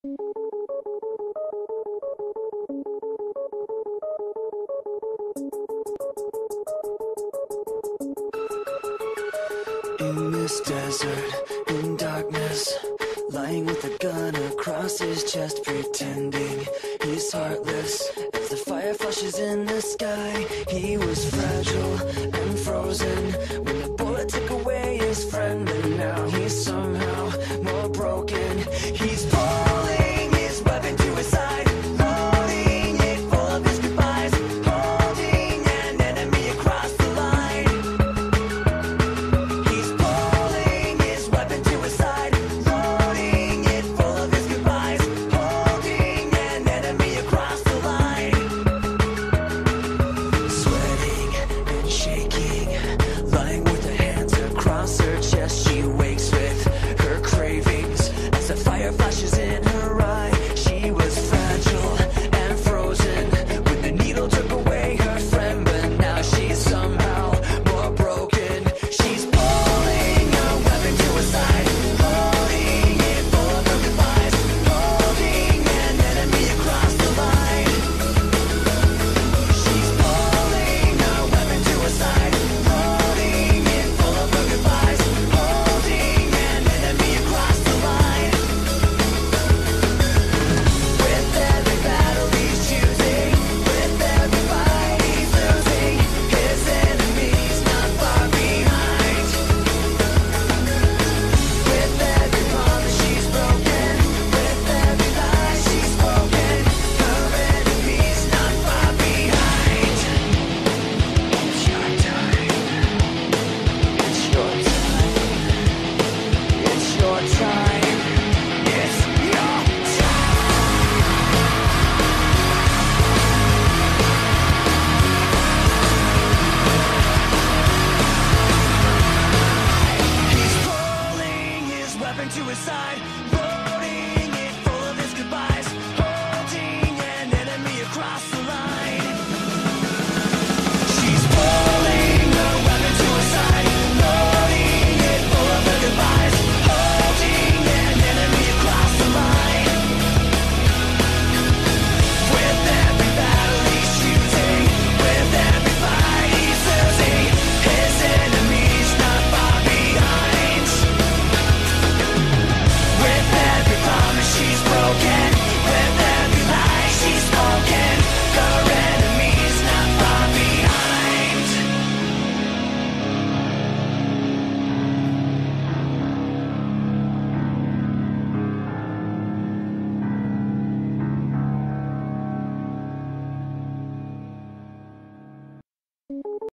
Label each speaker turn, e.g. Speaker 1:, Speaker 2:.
Speaker 1: In this desert, in darkness, lying with a gun across his chest, pretending he's heartless. As the fire flashes in the sky, he was fragile and frozen when the bullet took away his friend. But now he's somehow more broken. He's pulling his weapon to his side, loading it full of his goodbyes, holding an enemy across the line. He's pulling his weapon to his side, loading it full of his goodbyes, holding an enemy across the line. Sweating and shaking, lying with her hands across her chest, she wakes with her cravings as the fire flashes in her eyes.